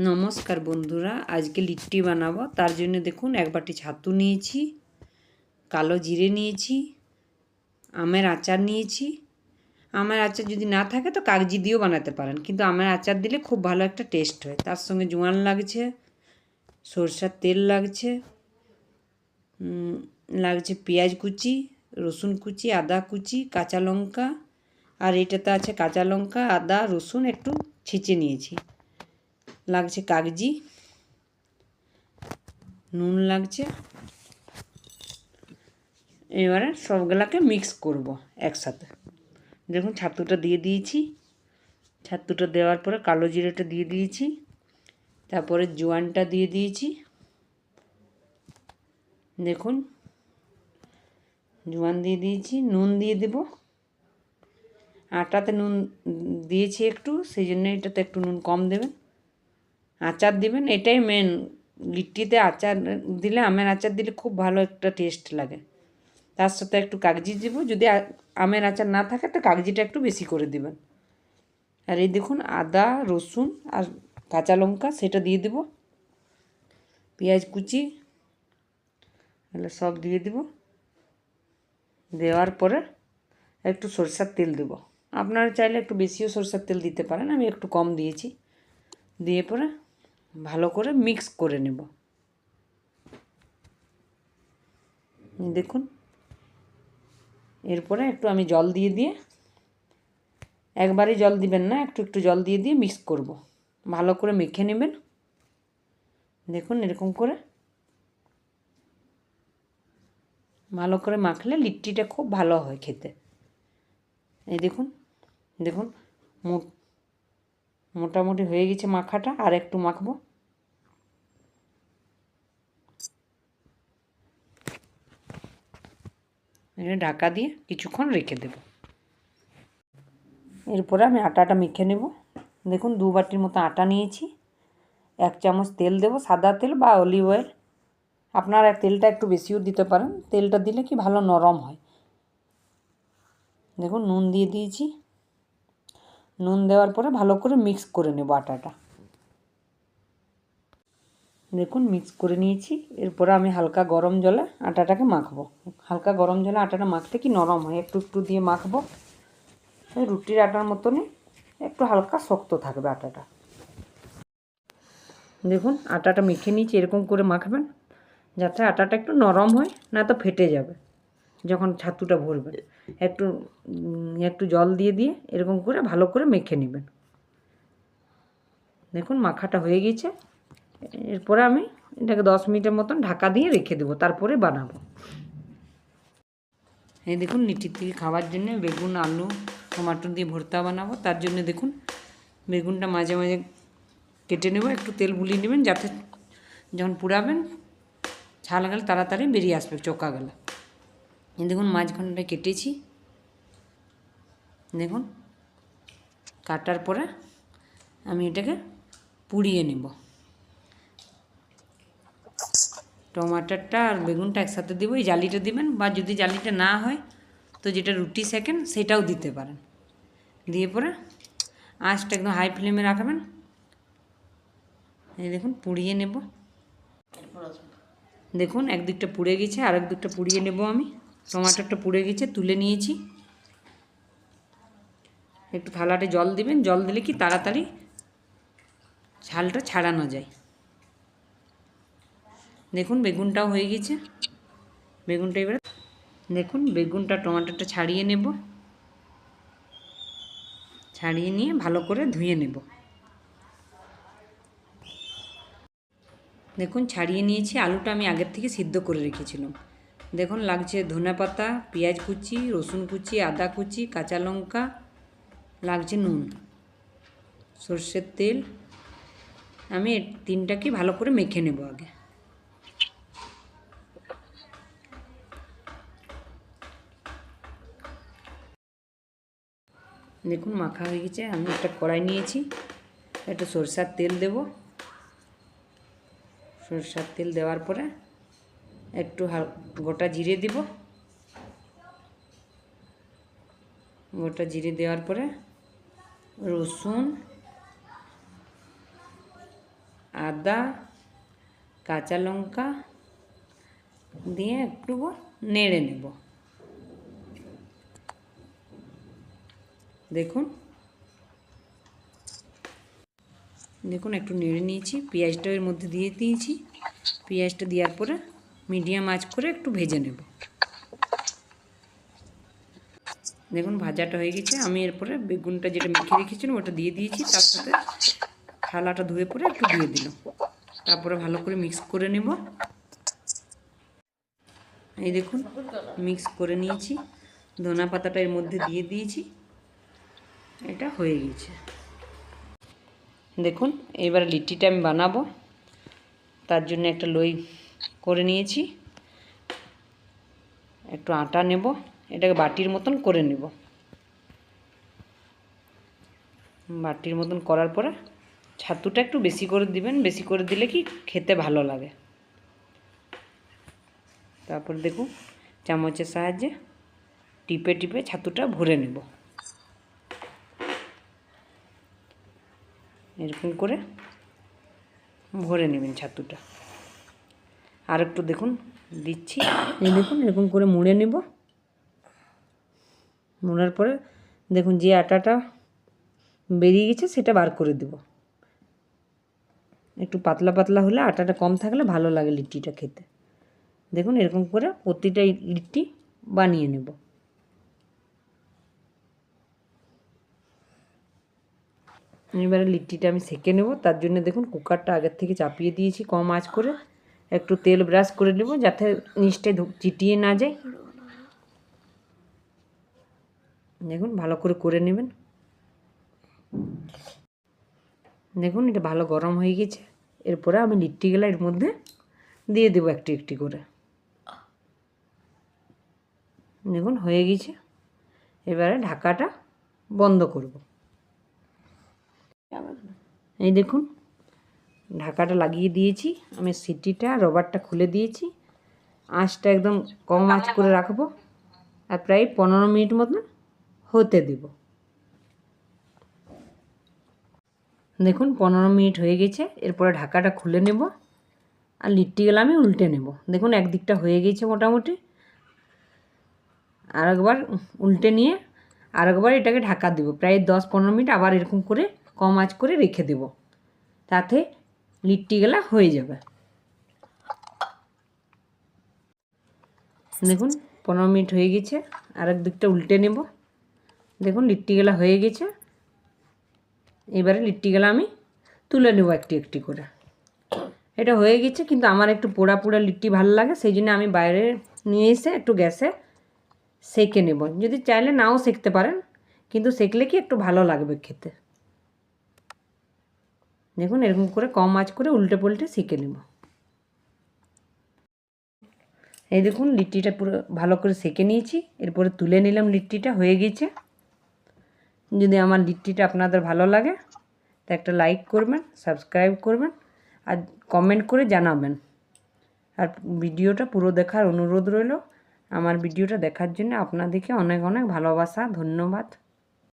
নমস্কার বন্ধুরা, আজকে লিট্টি বানাবো। তার জন্য দেখুন এক বাটি ছাতু নিয়েছি, কালো জিরে নিয়েছি, আমের আচার নিয়েছি। আমের আচার যদি না থাকে তো কাগজি দিয়েও বানাতে পারেন, কিন্তু আমের আচার দিলে খুব ভালো একটা টেস্ট হয়। তার সঙ্গে জোয়ান লাগছে, সরষের তেল লাগছে, লাগছে পেঁয়াজ কুচি, রসুন কুচি, আদা কুচি, কাঁচা লঙ্কা, আর এটাতে আছে কাঁচা লঙ্কা, আদা, রসুন একটু ছেঁচে নিয়েছি, লাগছে কাগজি, নুন লাগছে। এবারে সবগুলাকে মিক্স করব একসাথে। দেখুন ছাতুটা দিয়ে দিয়েছি, ছাতুটা দেওয়ার পরে কালো জিরেটা দিয়ে দিয়েছি, তারপরে জোয়ানটা দিয়ে দিয়েছি। দেখুন জোয়ান দিয়ে দিয়েছি, নুন দিয়ে দেব। আটাতে নুন দিয়েছি একটু, সেই জন্য এটাতে একটু নুন কম দেবেন। আচার দিবেন, এটাই মেন। লিট্টিতে আচার দিলে, আমের আচার দিলে খুব ভালো একটা টেস্ট লাগে। তার সাথে একটু কাগজি দেব, যদি আমের আচার না থাকে তো কাগজিটা একটু বেশি করে দিবেন। আর এই দেখুন আদা, রসুন আর কাঁচা লঙ্কা সেটা দিয়ে দেব, পেঁয়াজ কুচি এগুলো সব দিয়ে দেব। দেওয়ার পরে একটু সরষের তেল দেব। আপনারা চাইলে একটু বেশিও সরষের তেল দিতে পারেন, আমি একটু কম দিয়েছি। দিয়ে পরে ভালো করে মিক্স করে নেব। দেখুন এরপরে একটু আমি জল দিয়ে একবারই জল দিবেন না, একটু একটু জল দিয়ে মিক্স করব। ভালো করে মেখে নেবেন। দেখুন এরকম করে ভালো করে মাখলে লিট্টিটা খুব ভালো হয় খেতে। এই দেখুন দেখুন মোটামুটি হয়ে গেছে মাখাটা, আর একটু মাখবো। ঢাকা দিয়ে কিছুক্ষণ রেখে দেব। এরপরে আমি আটাটা মেখে নেব। দেখুন 2 বাটির মতো আটা নিয়েছি, 1 চামচ তেল দেব, সাদা তেল বা অলিভ অয়েল। আপনারা তেলটা একটু বেশিও দিতে পারেন, তেলটা দিলে কি ভালো নরম হয়। দেখুন নুন দিয়ে দিয়েছি, নুন দেওয়ার পরে ভালো করে মিক্স করে নেব আটাটা। দেখুন মিক্স করে নিয়েছি। এরপরে আমি হালকা গরম জলে আটাটাকে মাখবো। হালকা গরম জলে আটাটা মাখতে কি নরম হয়, একটু একটু দিয়ে মাখবো। রুটির আটার মতনই একটু হালকা শক্ত থাকবে আটাটা। দেখুন আটাটা মেখে নিয়েছি, এরকম করে মাখবেন যাতে আটাটা একটু নরম হয়, না তো ফেটে যাবে যখন ছাতুটা ভরবেন। একটু একটু জল দিয়ে এরকম করে ভালো করে মেখে নেবেন। দেখুন মাখাটা হয়ে গেছে। এরপরে আমি এটাকে 10 মিনিটের মতন ঢাকা দিয়ে রেখে দেবো, তারপরে বানাবো। এই দেখুন লিট্টির থেকে খাওয়ার জন্য বেগুন, আলু, টমাটো দিয়ে ভর্তা বানাবো। তার জন্য দেখুন বেগুনটা মাঝে মাঝে কেটে নেব, একটু তেল বুলিয়ে নেবেন যাতে যখন পুড়াবেন ছাল গেলে তাড়াতাড়ি বেরিয়ে আসবে, চোকা গেলে। এই দেখুন মাঝখানটা কেটেছি। দেখুন কাটার পরে আমি এটাকে পুড়িয়ে নেব। টমাটারটা আর বেগুনটা একসাথে দেবো। এই জালিটা দিবেন, বা যদি জালিটা না হয় তো যেটা রুটি সেকেন সেটাও দিতে পারেন। দিয়ে পরে আঁচটা একদম হাই ফ্লেমে রাখবেন। এই দেখুন পুড়িয়ে নেব। দেখুন একদিকটা পুড়ে গেছে, আর একদিকটা পুড়িয়ে নেব আমি। টমাটারটা পুড়ে গেছে, তুলে নিয়েছি। একটু থালাতে জল দিবেন, জল দিলে কি তাড়াতাড়ি ঝালটা ছাড়ানো যায়। দেখুন বেগুনটাও হয়ে গেছে। বেগুনটা এবারে দেখুন বেগুনটা টমাটোটা ছাড়িয়ে নেব, ছাড়িয়ে নিয়ে ভালো করে ধুয়ে নেব। দেখুন ছাড়িয়ে নিয়েছি। আলুটা আমি আগের থেকে সিদ্ধ করে রেখেছিলাম। দেখুন লাগছে ধনেপাতা, পেঁয়াজ কুচি, রসুন কুচি, আদা কুচি, কাঁচা লঙ্কা, লাগছে নুন, সর্ষের তেল। আমি তিনটাকে ভালো করে মেখে নেব আগে। দেখুন মাখা হয়ে গেছে। আমি একটা কড়াই নিয়েছি, একটু সরষের তেল দেব। সরষের তেল দেওয়ার পরে একটু গোটা জিরে দিব। গোটা জিরে দেওয়ার পরে রসুন, আদা কাঁচা লঙ্কা দিয়ে একটু নেড়ে নেব। দেখুন দেখুন একটু নেড়ে নিয়েছি, পেঁয়াজটা এর মধ্যে দিয়ে দিয়েছি। পেঁয়াজটা দেওয়ার পরে মিডিয়াম আঁচ করে একটু ভেজে নেব। দেখুন ভাজাটা হয়ে গেছে। আমি এরপরে বেগুনটা যেটা মেখে রেখেছিলাম ওটা দিয়ে দিয়েছি, তার সাথে থালাটা ধুয়ে পরে একটু দিয়ে দিলাম। তারপরে ভালো করে মিক্স করে নেব। এই দেখুন মিক্স করে নিয়েছি, ধনা পাতাটা এর মধ্যে দিয়ে দিয়েছি, এটা হয়ে গেছে। দেখুন এবার লিট্টিটা আমি বানাবো, তার জন্য একটা লই করে নিয়েছি। একটু আটা নেব, এটাকে বাটির মতন করে নেব। বাটির মতন করার পরে ছাতুটা একটু বেশি করে দিবেন, বেশি করে দিলে কি খেতে ভালো লাগে। তারপর দেখুন চামচের সাহায্যে টিপে টিপে ছাতুটা ভরে নেব। এরকম করে ভরে নেবেন ছাতুটা। আর একটু দেখুন দিচ্ছি, এই দেখুন এরকম করে মুড়ে নেব। মুড়ার পরে দেখুন যে আটাটা বেরিয়ে গেছে সেটা বার করে দেব। একটু পাতলা পাতলা হলে, আটাটা কম থাকলে ভালো লাগে লিট্টিটা খেতে। দেখুন এরকম করে প্রতিটা লিট্টি বানিয়ে নেব। এবারে লিট্টিটা আমি সেঁকে নেব। তার জন্য দেখুন কুকারটা আগের থেকে চাপিয়ে দিয়েছি কম আঁচ করে। একটু তেল ব্রাশ করে নেব যাতে নিচটায় চিটিয়ে না যায়। দেখুন ভালো করে করে নেবেন। দেখুন এটা ভালো গরম হয়ে গেছে। এরপরে আমি লিট্টিগুলো এর মধ্যে দিয়ে দেবো একটি একটি করে। দেখুন হয়ে গেছে। এবারে ঢাকাটা বন্ধ করব। এই দেখুন ঢাকাটা লাগিয়ে দিয়েছি। আমি সিটিটা রবারটা খুলে দিয়েছি। আঁচটা একদম কম আঁচ করে রাখবো আর প্রায় 15 মিনিট মতন হতে দেব। দেখুন 15 মিনিট হয়ে গেছে। এরপরে ঢাকাটা খুলে নেব আর লিট্টিগুলো আমি উল্টে নেব। দেখুন একদিকটা হয়ে গেছে মোটামুটি। আরেকবার উল্টে নিয়ে আরেকবার এটাকে ঢাকা দেব প্রায় 10-15 মিনিট। আবার এরকম করে কম আঁচ করে রেখে দেব, তাতে লিট্টিগুলো হয়ে যাবে। দেখুন 15 মিনিট হয়ে গেছে। আরেক দিকটা উল্টে নেব। দেখুন লিট্টিগুলো হয়ে গেছে। এবারে লিট্টিগুলো আমি তুলে নেব একটি একটি করে। এটা হয়ে গেছে, কিন্তু আমার একটু পোড়া পোড়া লিট্টি ভালো লাগে, সেই জন্য আমি বাইরে নিয়ে এসে একটু গ্যাসে সেঁকে নেব। যদি চাইলে নাও সেঁকতে পারেন, কিন্তু সেঁকলে কি একটু ভালো লাগবে খেতে। দেখুন এরকম করে কম আঁচ করে উল্টে পাল্টে সেঁকে নেব। এই দেখুন লিট্টিটা পুরো ভালো করে সেঁকে নিয়েছি। এরপরে তুলে নিলাম, লিট্টিটা হয়ে গেছে। যদি আমার লিট্টিটা আপনাদের ভালো লাগে তা একটা লাইক করবেন, সাবস্ক্রাইব করবেন আর কমেন্ট করে জানাবেন। আর ভিডিওটা পুরো দেখার অনুরোধ রইল। আমার ভিডিওটা দেখার জন্য আপনাদেরকে অনেক অনেক ভালোবাসা, ধন্যবাদ।